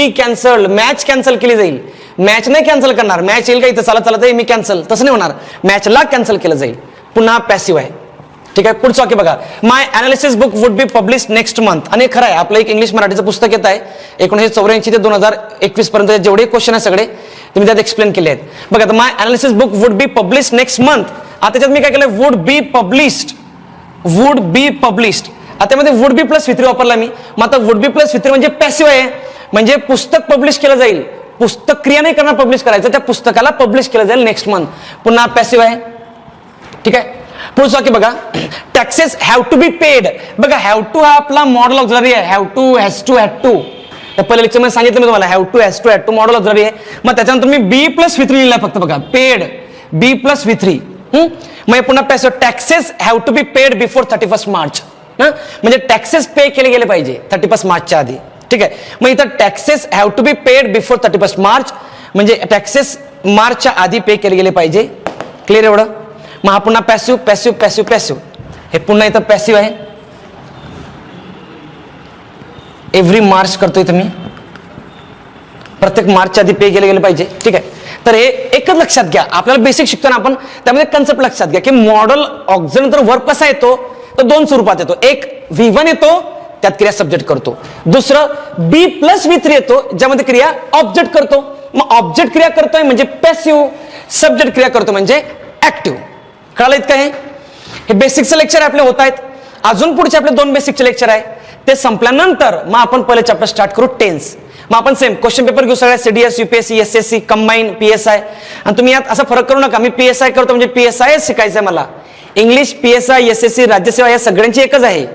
cancelled, match cancel केली जाईल. मॅच नाही कॅन्सल करणार, मॅच येईल का इथं चालत मी कॅन्सल, तसं नाही होणार, मॅचला कॅन्सल केलं जाईल. पुन्हा पॅसिव्ह आहे. ठीक आहे. पुढचं वाक्य बघा, my analysis book would be publish next month. आणि खरं आहे, आपलं एक इंग्लिश मराठीचं पुस्तक येत आहे 1984 ते 2021 पर्यंत, जेवढे क्वेश्चन आहे सगळे तुम्ही त्यात एक्सप्लेन केले आहेत. बघा, my analysis book would be publish next month. आता त्याच्यात मी काय केलं, वुड बी पब्लिश्ड. आता मध्ये वुड बी +V3 वापरला मी. मग आता वुड बी +V3 म्हणजे पॅसिव्ह आहे, म्हणजे पुस्तक पब्लिश केलं जाईल. पुस्तक क्रिया नाही करणार, पब्लिश करायचं, त्या पुस्तकाला पब्लिश केलं जाईल नेक्स्ट मंथ. पुन्हा पॅसिव्ह आहे. ठीक आहे. पुढचं वाक्य बघा, taxes have to be paid. बघा, हॅव टू हा आपला मॉडल ऑक्झिलरी आहे. Have to, has to, had to. पहिल्या लेक्चर मध्ये सांगितलं मी तुम्हाला, have to, has to, had to modal auxiliary आहे. मग त्याच्यानंतर मी B+V3 लिहिला फक्त. बघा, पेड, B+V3. मग पुन्हा passive, taxes have to be paid before 31 March. म्हणजे टॅक्सेस पे केले गेले पाहिजे 31 मार्चच्या आधी. ठीक आहे. मग इथं taxes have to be paid before 31 March, म्हणजे टॅक्सेस मार्चच्या आधी पे केले गेले पाहिजे. क्लिअर एवढं. मग हा पुन्हा पॅसिव्ह. हे पुन्हा इथं पॅसिव्ह आहे. एव्हरी मार्च करतोय तुम्ही, प्रत्येक मार्चच्या आधी पे केले गेले पाहिजे. ठीक आहे. तर हे एकच लक्षात घ्या, आपल्याला बेसिक शिकताना आपण त्यामध्ये कन्सेप्ट लक्षात घ्या की मॉडल ऑक्झिलरी नंतर वर्ब कसा येतो, तर 2 स्वरूपात येतो. एक V1 येतो, त्यात क्रिया सब्जेक्ट करतो. दुसरं B+V3 येतो, ज्यामध्ये क्रिया ऑब्जेक्ट करतो. मग ऑब्जेक्ट क्रिया करतोय म्हणजे पॅसिव्ह, सब्जेक्ट क्रिया करतो म्हणजे ऍक्टिव्ह. कळालं इतकं? हे बेसिकचं लेक्चर आपले होत आहेत. अजून पुढचे आपले 2 बेसिकचे लेक्चर आहे, ते संपल्यानंतर मग आपण पहिले चॅप्टर स्टार्ट करू टेन्स. मग आपण सेम क्वेश्चन पेपर घेऊ सगळ्या, CDS, UPSC, SSC, combine, PSI. आणि तुम्ही यात असा फरक करू नका, मी PSI करतो म्हणजे PSI शिकायचं आहे मला. इंग्लिश, PSI, SSC, राज्यसेवा या सगळ्यांची एकच आहे.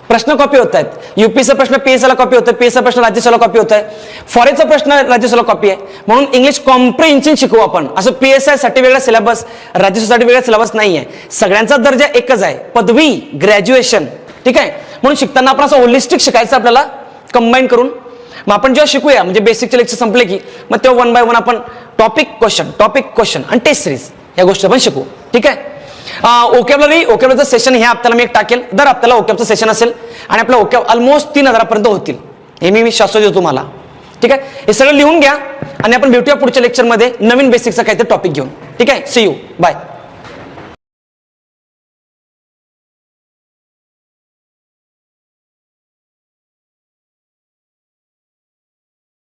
प्रश्न कॉपी होत आहेत. UPचा प्रश्न PSI ला कॉपी होतोय, PSI प्रश्न राज्यसेवाला कॉपी होत आहे, फॉरेनचा प्रश्न राज्यसेवाला कॉपी आहे. म्हणून इंग्लिश कॉम्प्रिहेन्शन शिकवू आपण. असं PSI साठी वेगळा सिलेबस, राज्यसेवासाठी वेगळा सिलेबस नाही आहे. सगळ्यांचा दर्जा एकच आहे, पदवी, ग्रॅज्युएशन. ठीक आहे. म्हणून शिकताना आपण असं होलिस्टिक शिकायचं आपल्याला, कंबाईन करून. मग आपण जेव्हा शिकूया, म्हणजे बेसिकचे लेक्चर संपले की मग तेव्हा 1 बाय 1 आपण टॉपिक क्वेश्चन आणि टेस्ट सिरीज या गोष्टी आपण शिकू. ठीक आहे. ओकॅबलरीचं सेशन ह्या हप्त्याला मी एक टाकेल. दर हप्त्याला ओकॅबचं सेशन असेल आणि आपला ओकॅब ऑलमोस्ट 3000 पर्यंत होतील, हे मी शाश्वत देतो तुम्हाला. ठीक आहे. हे सगळं लिहून घ्या आणि आपण भेटूया पुढच्या लेक्चरमध्ये नवीन बेसिकचा काहीतरी टॉपिक घेऊन. ठीक आहे. See you, bye.